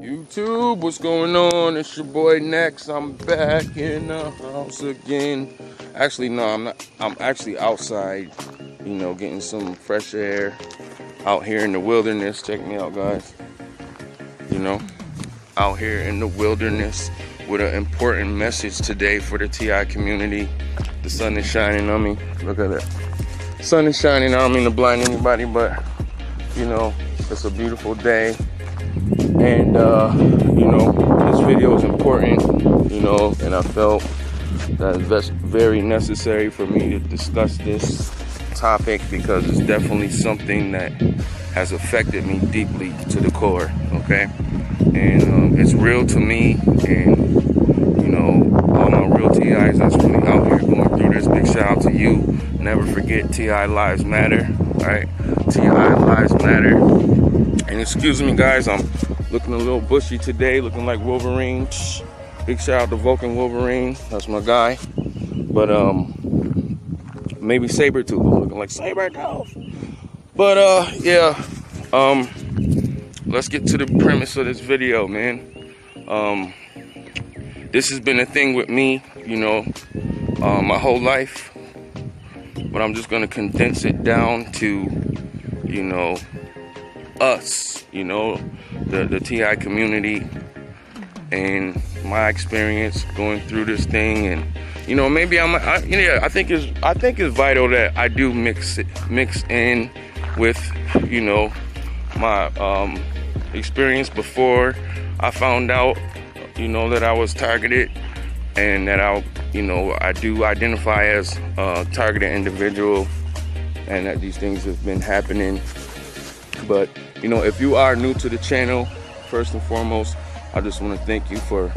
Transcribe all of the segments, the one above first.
YouTube, what's going on? It's your boy Nexx. I'm back in the house again. Actually, no, I'm not. I'm actually outside, getting some fresh air out here in the wilderness. Check me out, guys. Out here in the wilderness with an important message today for the TI community. The sun is shining on me. Look at that. Sun is shining. I don't mean to blind anybody, but it's a beautiful day. And this video is important, and I felt that it's very necessary for me to discuss this topic because it's definitely something that has affected me deeply to the core, okay? And it's real to me, and all my real TIs that's really out here going through this, big shout out to you. Never forget TI Lives Matter, right? TI Lives Matter. And excuse me, guys, I'm looking a little bushy today, looking like Wolverine. Big shout out to Vulcan Wolverine, that's my guy. But maybe Sabretooth, looking like Sabretooth. But let's get to the premise of this video, man. This has been a thing with me, my whole life. But I'm just gonna condense it down to, us, the TI community, and my experience going through this thing. And maybe I think it's vital that I do mix in with my experience before I found out that I was targeted, and that I do identify as a targeted individual, and that these things have been happening. But if you are new to the channel, first and foremost, I just want to thank you for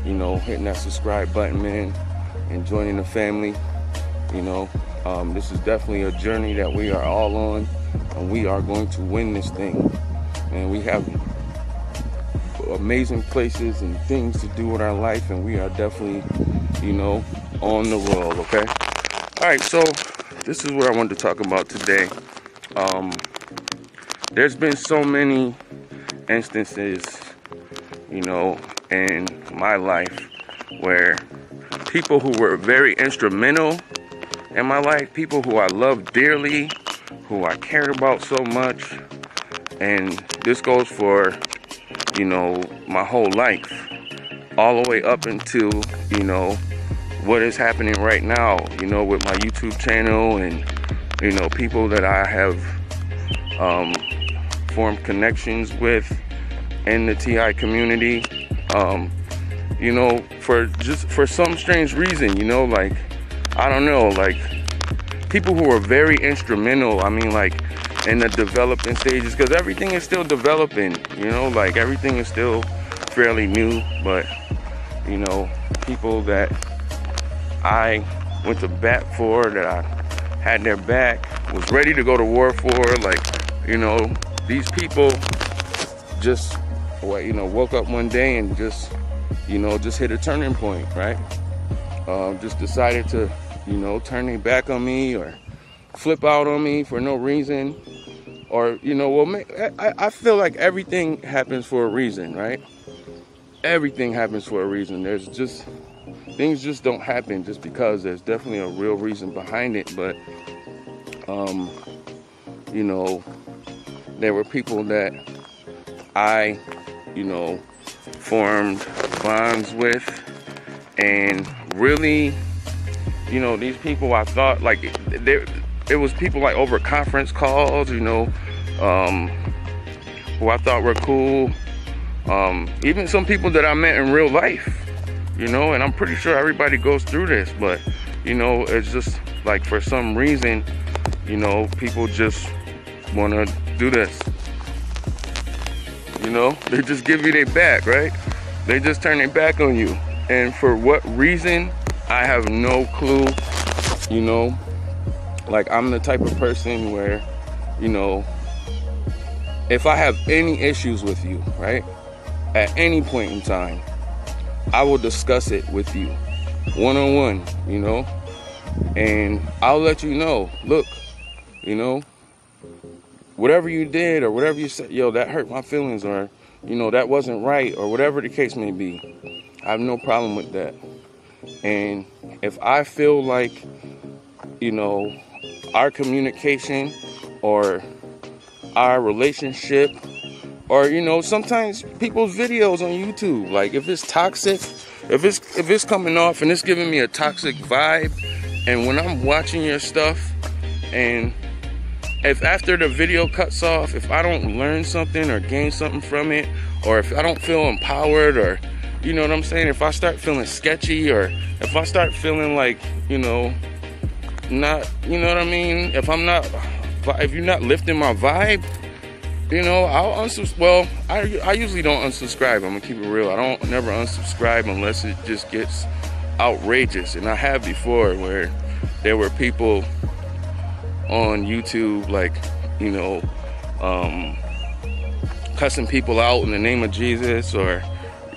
hitting that subscribe button, man, and joining the family. This is definitely a journey that we are all on, and we are going to win this thing. And we have amazing places and things to do with our life, and we are definitely on the roll, okay? All right, so this is what I wanted to talk about today. There's been so many instances in my life where people who were very instrumental in my life, people who I loved dearly, who I cared about so much, and this goes for my whole life, all the way up into what is happening right now, with my YouTube channel, and people that I have formed connections with in the TI community, for some strange reason, like, I don't know, like, people who are very instrumental, I mean, like, in the developing stages, because everything is still developing, like, everything is still fairly new, but people that I went to bat for, that I had their back, was ready to go to war for, like, these people just woke up one day and just hit a turning point, right? Just decided to turn their back on me, or flip out on me for no reason, or I feel like everything happens for a reason, right? Everything happens for a reason. There's just things just don't happen just because. There's definitely a real reason behind it. But there were people that I formed bonds with, and really these people, I thought, like, it was people like over conference calls, who I thought were cool. Even some people that I met in real life, and I'm pretty sure everybody goes through this, but it's just like, for some reason, people just want to do this. They just give you their back, right? They just turn their back on you, and for what reason, I have no clue. Like, I'm the type of person where if I have any issues with you, right, at any point in time, I will discuss it with you one-on-one, and I'll let you know, look, whatever you did or whatever you said, yo, that hurt my feelings, or you know, that wasn't right, or whatever the case may be. I have no problem with that. And if I feel like, you know, our communication or our relationship, or, you know, sometimes people's videos on YouTube, like if it's toxic, if it's coming off and it's giving me a toxic vibe, and when I'm watching your stuff, and if after the video cuts off, if I don't learn something or gain something from it, or if I don't feel empowered, or, you know what I'm saying, if I start feeling sketchy, or if I start feeling like, you know, not, you know what I mean, if you're not lifting my vibe, you know, I'll unsubscribe. Well, I usually don't unsubscribe. I'm gonna keep it real. I don't never unsubscribe unless it just gets outrageous. And I have before, where there were people on YouTube, like, you know, cussing people out in the name of Jesus, or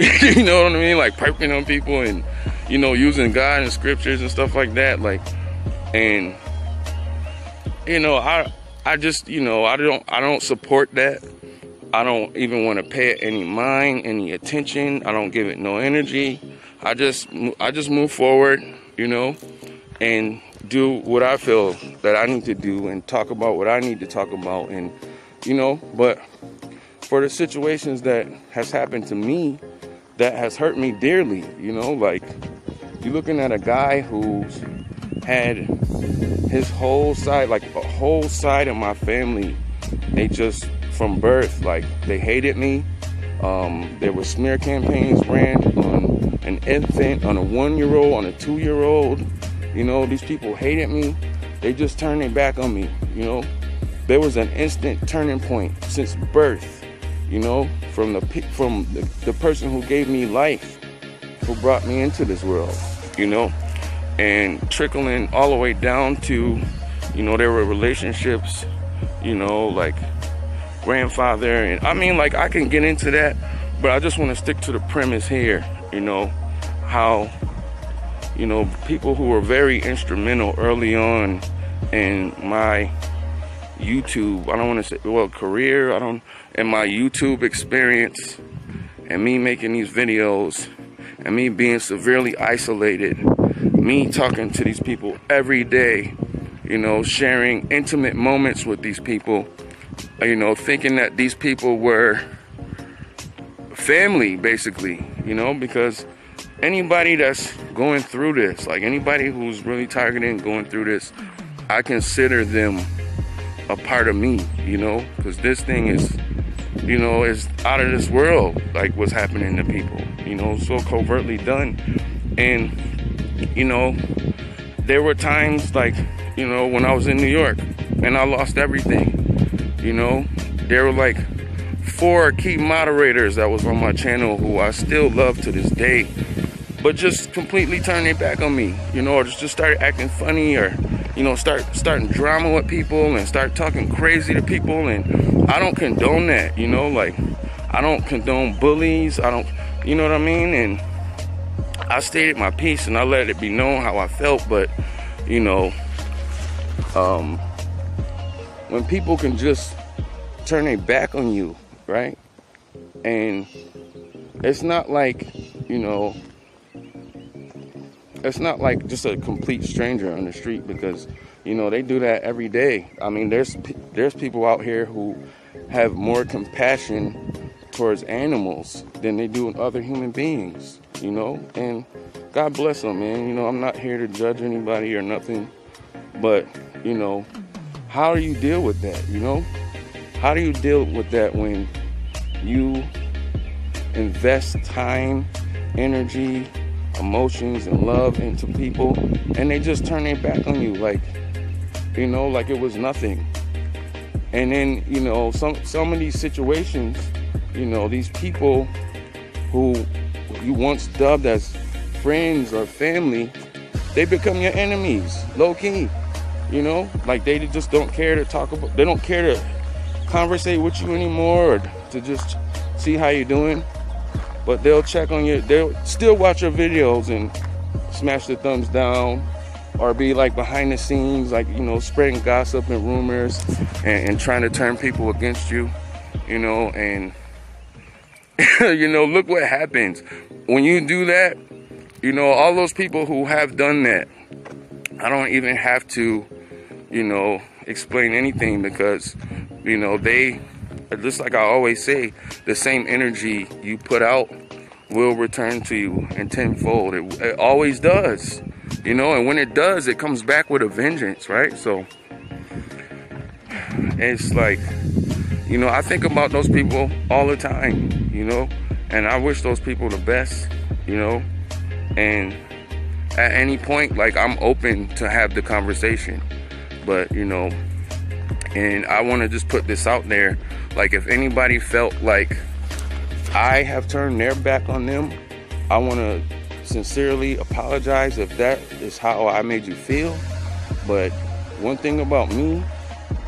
you know what I mean, like piping on people, and, you know, using God and scriptures and stuff like that, like, and, you know, I just, you know, I don't support that. I don't even want to pay it any mind, any attention. I don't give it no energy. I just move forward, you know, and do what I feel that I need to do, and talk about what I need to talk about, and, you know, but for the situations that has happened to me, that has hurt me dearly, you know, like, you're looking at a guy who's had his whole side, like a whole side of my family, they just from birth, like, they hated me. There were smear campaigns ran on an infant, on a 1-year-old, on a 2-year-old. You know, these people hated me. They just turned their back on me, you know. There was an instant turning point since birth, you know, from the person who gave me life, who brought me into this world, you know, and trickling all the way down to, you know, there were relationships, you know, like grandfather, and I mean, like, I can get into that, but I just want to stick to the premise here, you know, how, you know, people who were very instrumental early on in my YouTube, I don't want to say, well, career, in my YouTube experience, and me making these videos, and me being severely isolated, me talking to these people every day, you know, sharing intimate moments with these people, you know, thinking that these people were family, basically, you know, because anybody that's going through this, like anybody who's really targeting going through this, I consider them a part of me, you know, because this thing is, you know, is out of this world, like what's happening to people, you know, so covertly done. And, you know, there were times, like, you know, when I was in New York and I lost everything, you know, there were like 4 key moderators that was on my channel who I still love to this day, but just completely turned their back on me, you know, or just started acting funny, or, you know, starting drama with people and start talking crazy to people. And I don't condone that, you know, like, I don't condone bullies. I don't, you know what I mean? And I stated my piece and I let it be known how I felt. But, you know, when people can just turn their back on you, right? And it's not like, you know, it's not like just a complete stranger on the street, because, you know, they do that every day. I mean, there's people out here who have more compassion towards animals than they do with other human beings, you know, and God bless them, man. You know, I'm not here to judge anybody or nothing, but, you know, how do you deal with that, you know? How do you deal with that when you invest time, energy, emotions, and love into people, and they just turn their back on you, like, you know, like it was nothing? And then, you know, some of these situations, you know, these people who you once dubbed as friends or family, they become your enemies, low key, you know, like they just don't care to talk about, they don't care to conversate with you anymore, or to just see how you're doing. But they'll check on you, they'll still watch your videos and smash the thumbs down, or be like behind the scenes, like, you know, spreading gossip and rumors and trying to turn people against you, you know. And You know, look what happens when you do that. You know, all those people who have done that, I don't even have to, you know, explain anything, because, you know, they, just like I always say, the same energy you put out will return to you in tenfold. It always does, you know, and when it does, it comes back with a vengeance, right? So it's like, you know, I think about those people all the time, you know, and I wish those people the best, you know, and at any point, like, I'm open to have the conversation, but, you know, and I want to just put this out there, like, if anybody felt like I have turned their back on them, I want to sincerely apologize if that is how I made you feel. But one thing about me,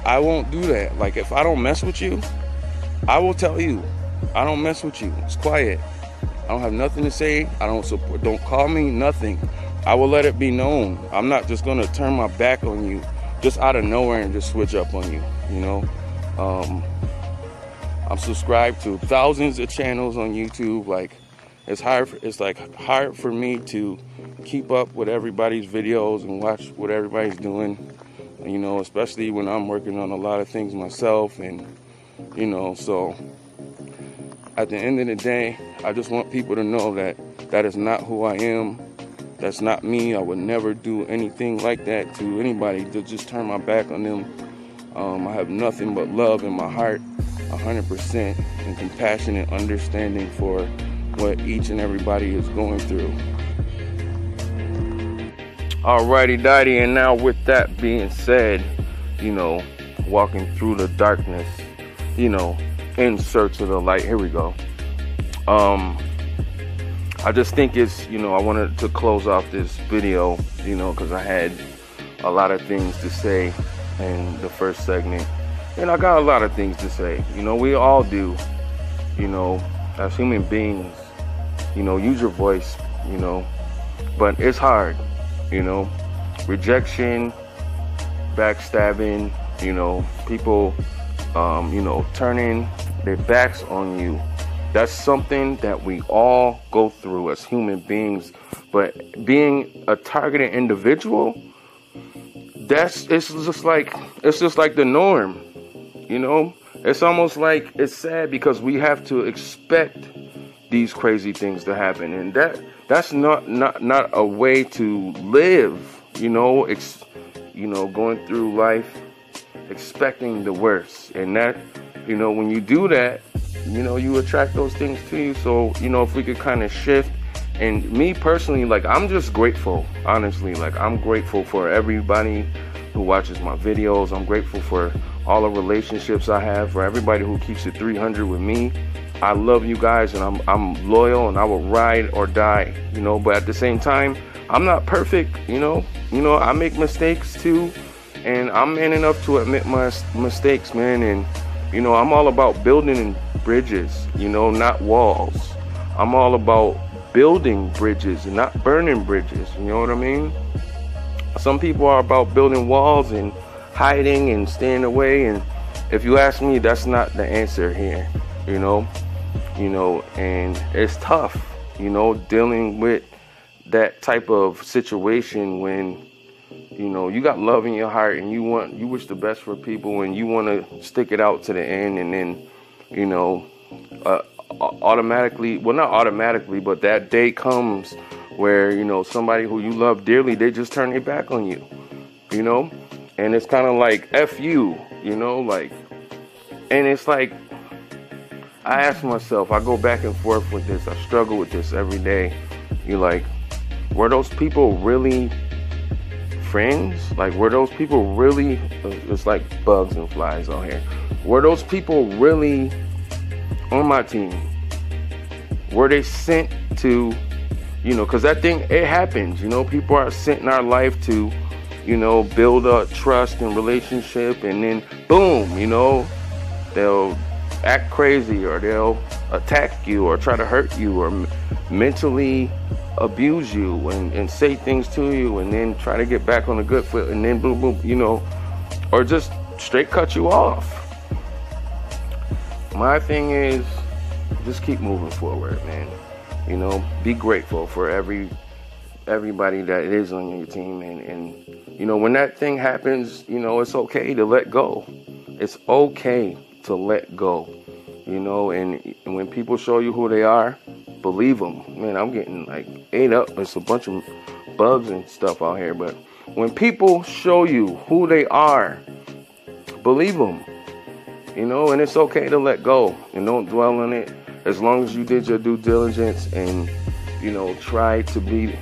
I won't do that. Like, if I don't mess with you, I will tell you, I don't mess with you. It's quiet. I don't have nothing to say. I don't support, don't call me, nothing. I will let it be known. I'm not just going to turn my back on you just out of nowhere and just switch up on you, you know. I'm subscribed to thousands of channels on YouTube. Like, it's hard for me to keep up with everybody's videos and watch what everybody's doing, you know, especially when I'm working on a lot of things myself. And, you know, so at the end of the day, I just want people to know that that is not who I am. That's not me. I would never do anything like that to anybody, to just turn my back on them. I have nothing but love in my heart, 100%, and compassion and understanding for what each and everybody is going through. Alrighty, Dottie, and now with that being said, you know, walking through the darkness, you know, in search of the light. Here we go. I just think it's, you know, I wanted to close off this video, you know, because I had a lot of things to say in the first segment. And I got a lot of things to say. You know, we all do, you know, as human beings, you know, use your voice, you know, but it's hard, you know, rejection, backstabbing, you know, people, you know, turning their backs on you. That's something that we all go through as human beings. But being a targeted individual, it's just like the norm, you know. It's almost like, it's sad because we have to expect these crazy things to happen, and that's not a way to live, you know. You know, going through life expecting the worst, and that, you know, when you do that, you know, you attract those things to you. So, you know, if we could kind of shift. And me personally, like, I'm just grateful, honestly. Like, I'm grateful for everybody who watches my videos. I'm grateful for all the relationships I have, for everybody who keeps it 300 with me. I love you guys, and I'm loyal, and I will ride or die, you know. But at the same time, I'm not perfect, you know. You know, I make mistakes too, and I'm man enough to admit my mistakes, man. And, you know, I'm all about building bridges, you know, not walls. I'm all about building bridges and not burning bridges, you know what I mean? Some people are about building walls and hiding and staying away, and if you ask me, that's not the answer here, you know, and it's tough, you know, dealing with that type of situation when, you know, you got love in your heart and you wish the best for people, and you want to stick it out to the end, and then, you know, automatically, well, not automatically, but that day comes where, you know, somebody who you love dearly, they just turn their back on you, you know, and it's kind of like, F you, you know, like, and it's like, I ask myself, I go back and forth with this, I struggle with this every day. You're like, were those people really friends? Like, were those people really, it's like bugs and flies out here, were those people really on my team? Were they sent to, you know, because that thing, it happens, you know, people are sent in our life to, you know, build a trust and relationship, and then boom, you know, they'll act crazy, or they'll attack you, or try to hurt you, or mentally abuse you, and say things to you, and then try to get back on a good foot, and then boom, boom, you know, or just straight cut you off. My thing is, just keep moving forward, man. You know, be grateful for everybody that is on your team, and you know, when that thing happens, you know, it's okay to let go. It's okay to let go, you know, and when people show you who they are, believe them. Man, I'm getting like ate up. It's a bunch of bugs and stuff out here, but when people show you who they are, believe them, you know, and it's okay to let go and don't dwell on it. As long as you did your due diligence and, you know, try to be,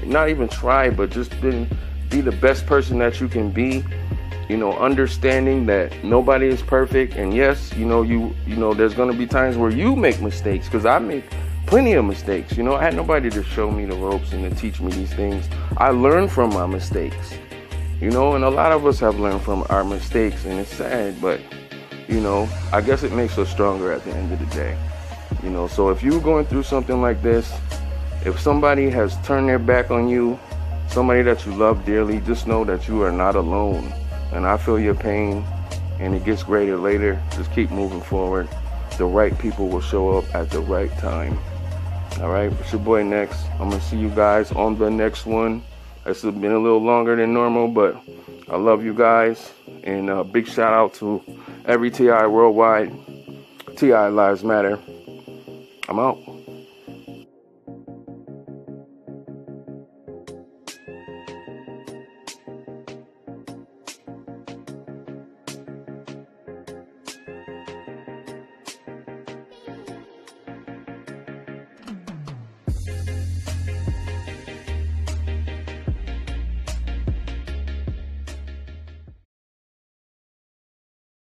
not even try, but just be the best person that you can be, you know, understanding that nobody is perfect. And yes, you know, there's going to be times where you make mistakes, because I make plenty of mistakes. You know, I had nobody to show me the ropes and to teach me these things. I learned from my mistakes, you know, and a lot of us have learned from our mistakes, and it's sad, but, you know, I guess it makes us stronger at the end of the day. You know, so if you're going through something like this, if somebody has turned their back on you, somebody that you love dearly, just know that you are not alone. And I feel your pain, and it gets greater later. Just keep moving forward. The right people will show up at the right time. All right, it's your boy Nexx. I'm going to see you guys on the next one. It's been a little longer than normal, but I love you guys. And a big shout out to every TI worldwide. TI Lives Matter. I'm out.